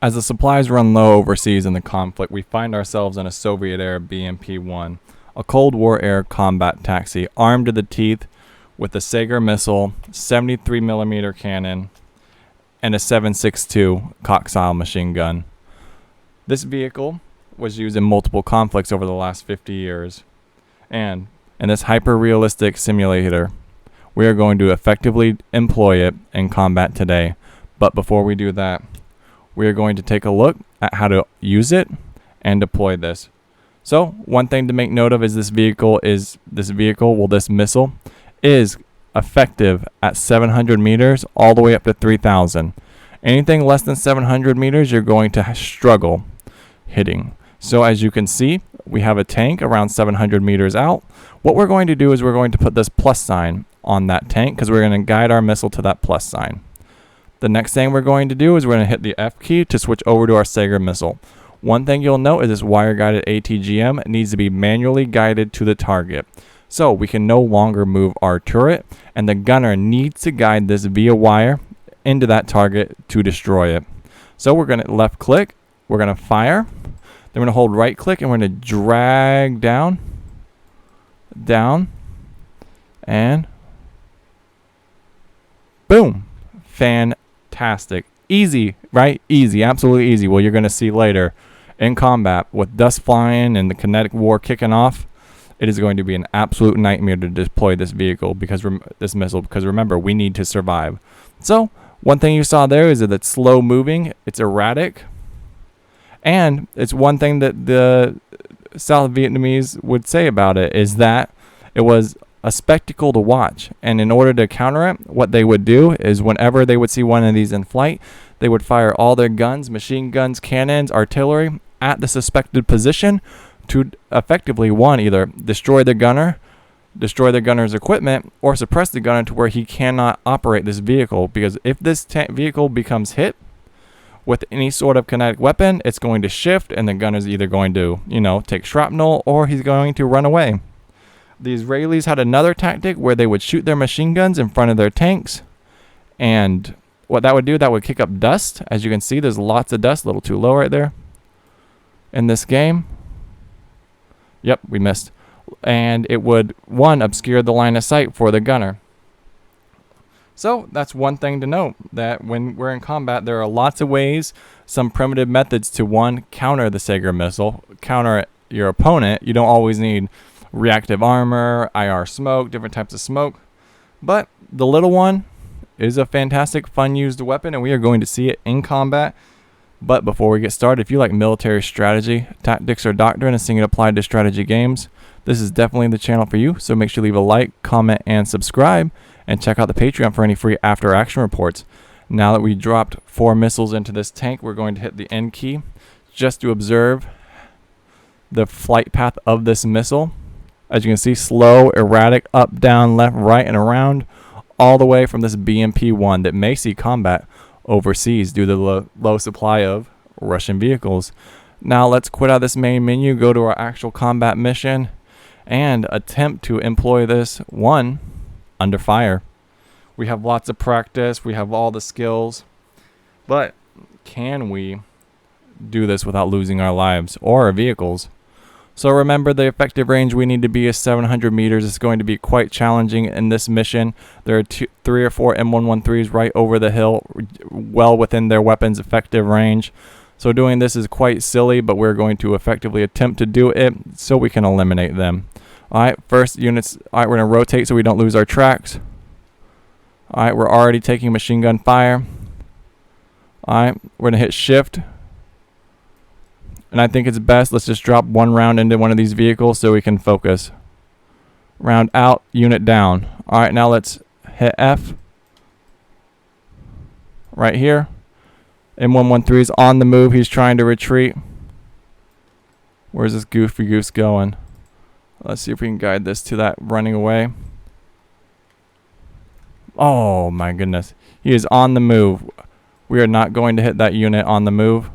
As the supplies run low overseas in the conflict, we find ourselves in a Soviet-era BMP-1, a Cold War-era combat taxi armed to the teeth with a Sagger missile, 73mm cannon, and a 7.62 coxile machine gun. This vehicle was used in multiple conflicts over the last 50 years, and in this hyper-realistic simulator, we are going to effectively employ it in combat today. But before we do that, we are going to take a look at how to use it and deploy this. So one thing to make note of is this missile is effective at 700 meters all the way up to 3,000. Anything less than 700 meters, you're going to struggle hitting. So as you can see, we have a tank around 700 meters out. What we're going to do is we're going to put this plus sign on that tank because we're going to guide our missile to that plus sign. The next thing we're going to do is we're going to hit the F key to switch over to our Sagger missile. One thing you'll note is this wire-guided ATGM needs to be manually guided to the target. So we can no longer move our turret, and the gunner needs to guide this via wire into that target to destroy it. So we're going to left click, we're going to fire, then we're going to hold right click, and we're going to drag down, and boom. Fantastic. Easy, right? Easy, absolutely easy. Well, you're going to see later in combat with dust flying and the kinetic war kicking off, it is going to be an absolute nightmare to deploy this vehicle because this missile, because remember, we need to survive. So one thing you saw there is that it's slow moving, it's erratic, and it's one thing that the South Vietnamese would say about it is that it was a spectacle to watch. And in order to counter it, what they would do is whenever they would see one of these in flight, they would fire all their guns, machine guns, cannons, artillery at the suspected position to effectively, one, either destroy the gunner's equipment, or suppress the gunner to where he cannot operate this vehicle. Because if this vehicle becomes hit with any sort of kinetic weapon, it's going to shift, and the gunner's either going to, take shrapnel, or he's going to run away. The Israelis had another tactic where they would shoot their machine guns in front of their tanks. And what that would do, that would kick up dust. As you can see, there's lots of dust, a little too low right there in this game. Yep, we missed. And it would, one, obscure the line of sight for the gunner. So that's one thing to note, that when we're in combat, there are lots of ways, some primitive methods to, one, counter the Sagger missile, counter your opponent. You don't always need reactive armor, IR smoke, different types of smoke. But the little one is a fantastic, fun used weapon, and we are going to see it in combat. But before we get started, if you like military strategy, tactics, or doctrine and seeing it applied to strategy games, this is definitely the channel for you. So make sure you leave a like, comment, and subscribe, and check out the Patreon for any free after action reports. Now that we dropped 4 missiles into this tank, we're going to hit the N key just to observe the flight path of this missile. As you can see, slow, erratic, up, down, left, right, and around, all the way from this BMP-1 that may see combat overseas due to the low supply of Russian vehicles. Now let's quit out of this main menu, go to our actual combat mission, and attempt to employ this one under fire. We have lots of practice, we have all the skills, but can we do this without losing our lives or our vehicles? So remember, the effective range we need to be is 700 meters. It's going to be quite challenging in this mission. There are 3 or 4 M113s right over the hill, well within their weapons effective range. So doing this is quite silly, but we're going to effectively attempt to do it so we can eliminate them. Alright, first units, alright, we're going to rotate so we don't lose our tracks. Alright, we're already taking machine gun fire. Alright, we're going to hit shift. And I think it's best, let's just drop 1 round into one of these vehicles so we can focus. Round out, unit down. Alright, now let's hit F. Right here. M113 is on the move, he's trying to retreat. Where's this goofy goose going? Let's see if we can guide this to that running away. Oh my goodness. He is on the move. We are not going to hit that unit on the move.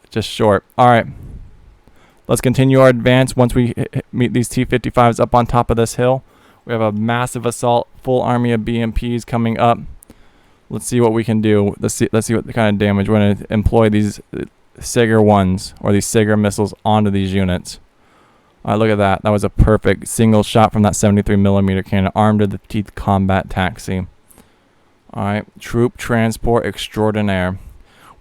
Just short. Alright. Let's continue our advance once we meet these T-55s up on top of this hill. We have a massive assault, full army of BMPs coming up. Let's see what we can do. Let's see what kind of damage. We're going to employ these Sagger 1s, or these Sagger missiles, onto these units. Alright, look at that. That was a perfect single shot from that 73mm cannon, armed to the teeth combat taxi. Alright, troop transport extraordinaire.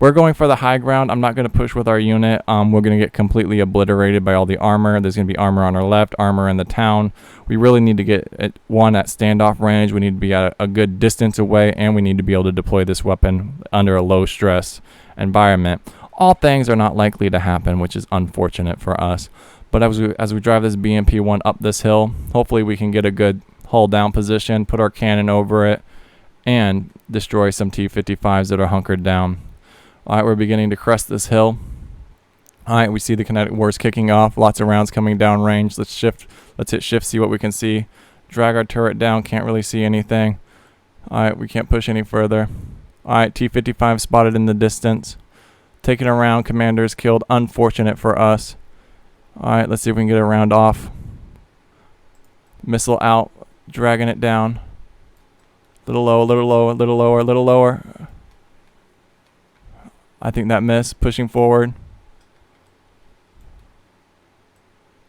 We're going for the high ground. I'm not going to push with our unit. We're going to get completely obliterated by all the armor. There's going to be armor on our left, armor in the town. We really need to get at standoff range. We need to be at a good distance away, and we need to be able to deploy this weapon under a low stress environment. All things are not likely to happen, which is unfortunate for us. But as we drive this BMP-1 up this hill, hopefully we can get a good hull down position, put our cannon over it, and destroy some T-55s that are hunkered down. Alright, we're beginning to crest this hill. Alright, we see the kinetic wars kicking off. Lots of rounds coming down range. Let's shift. Let's hit shift, see what we can see. Drag our turret down. Can't really see anything. Alright, we can't push any further. Alright, T-55 spotted in the distance. Taken around. Commanders killed. Unfortunate for us. Alright, let's see if we can get a round off. Missile out. Dragging it down. Little low, a little low, a little lower, a little lower. I think that missed. Pushing forward.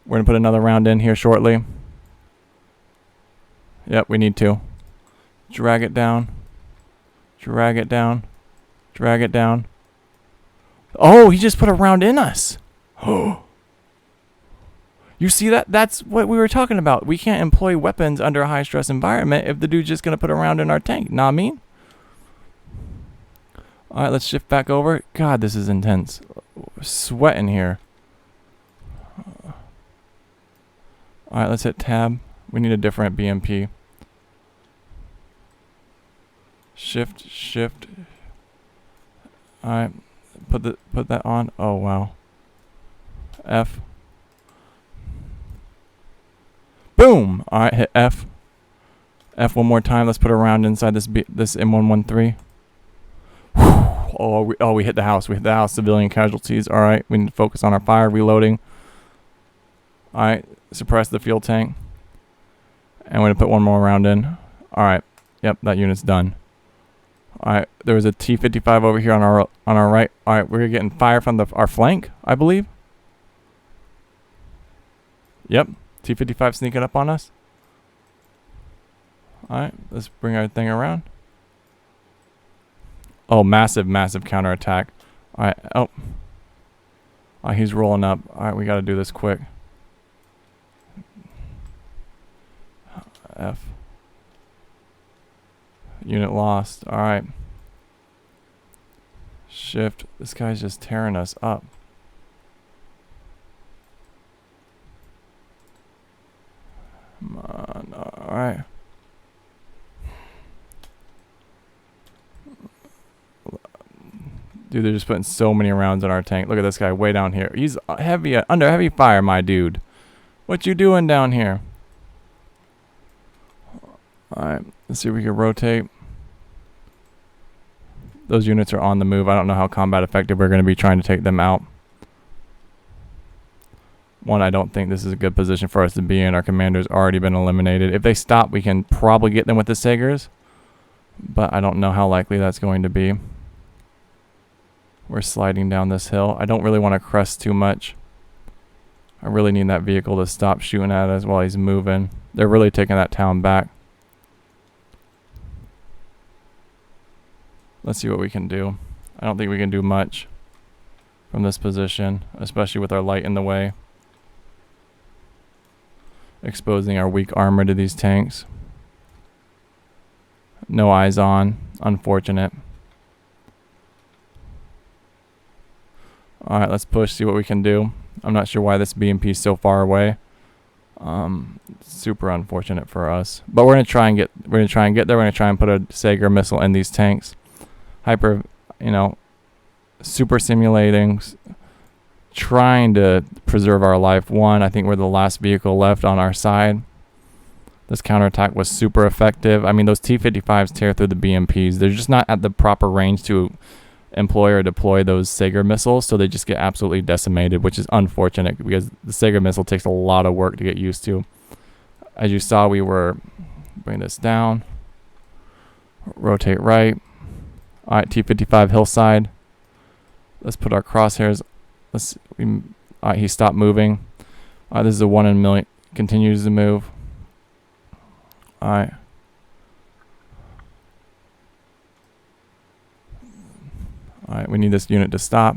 We're going to put another round in here shortly. Yep, we need to. Drag it down. Drag it down. Drag it down. Oh, he just put a round in us. Oh. You see that? That's what we were talking about. We can't employ weapons under a high-stress environment if the dude's just going to put a round in our tank. Know what I mean? Alright, let's shift back over. God, this is intense. Sweating here. Alright, let's hit tab. We need a different BMP. Shift, shift. Alright, put that on. Oh wow. F. Boom! Alright, hit F. F one more time. Let's put a round inside this M113. Oh, we hit the house. We hit the house. Civilian casualties. All right. We need to focus on our fire. Reloading. All right. Suppress the fuel tank. And we're going to put one more round in. All right. Yep, that unit's done. All right. There was a T-55 over here on our right. All right. We're getting fire from our flank, I believe. Yep. T-55 sneaking up on us. All right. Let's bring our thing around. Oh, massive, massive counterattack. Alright, oh. Alright, he's rolling up. Alright, we gotta do this quick. F. Unit lost. Alright. Shift. This guy's just tearing us up. Come on. Alright. Dude, they're just putting so many rounds in our tank. Look at this guy way down here. He's heavy, under heavy fire, my dude. What you doing down here? Alright, let's see if we can rotate. Those units are on the move. I don't know how combat effective we're going to be trying to take them out. One, I don't think this is a good position for us to be in. Our commander's already been eliminated. If they stop, we can probably get them with the Saggers. But I don't know how likely that's going to be. We're sliding down this hill. I don't really want to crest too much. I really need that vehicle to stop shooting at us while he's moving. They're really taking that town back. Let's see what we can do. I don't think we can do much from this position, especially with our light in the way. Exposing our weak armor to these tanks. No eyes on. Unfortunate. Alright, let's push, see what we can do. I'm not sure why this BMP is so far away. Super unfortunate for us. But we're gonna try and get there. We're gonna try and put a Sagger missile in these tanks. Hyper, super simulating, trying to preserve our life. One, I think we're the last vehicle left on our side. This counterattack was super effective. I mean, those T-55s tear through the BMPs. They're just not at the proper range to employ or deploy those Sagger missiles, so they just get absolutely decimated, which is unfortunate because the Sagger missile takes a lot of work to get used to. As you saw, we were bring this down, rotate right, Alright, T-55 hillside. Let's put our crosshairs. Alright, he stopped moving. Alright, this is a 1 in a million. Continues to move. Alright. Alright, we need this unit to stop.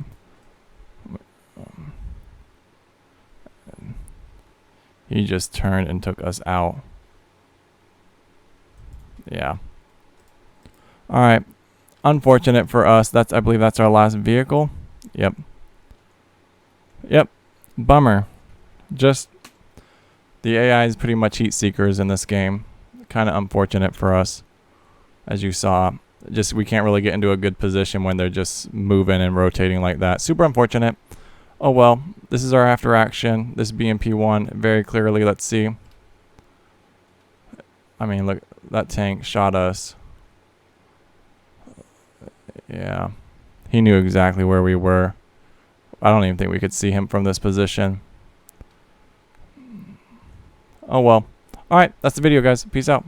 He just turned and took us out. Yeah. Alright. Unfortunate for us. I believe that's our last vehicle. Yep. Yep. Bummer. Just the AI is pretty much heat seekers in this game. Kind of unfortunate for us, as you saw. Just we can't really get into a good position when they're just moving and rotating like that. Super unfortunate. Oh well, this is our after action. This BMP 1 very clearly. Let's see. I mean, look, that tank shot us. Yeah, he knew exactly where we were. I don't even think we could see him from this position. Oh well. Alright, that's the video, guys. Peace out.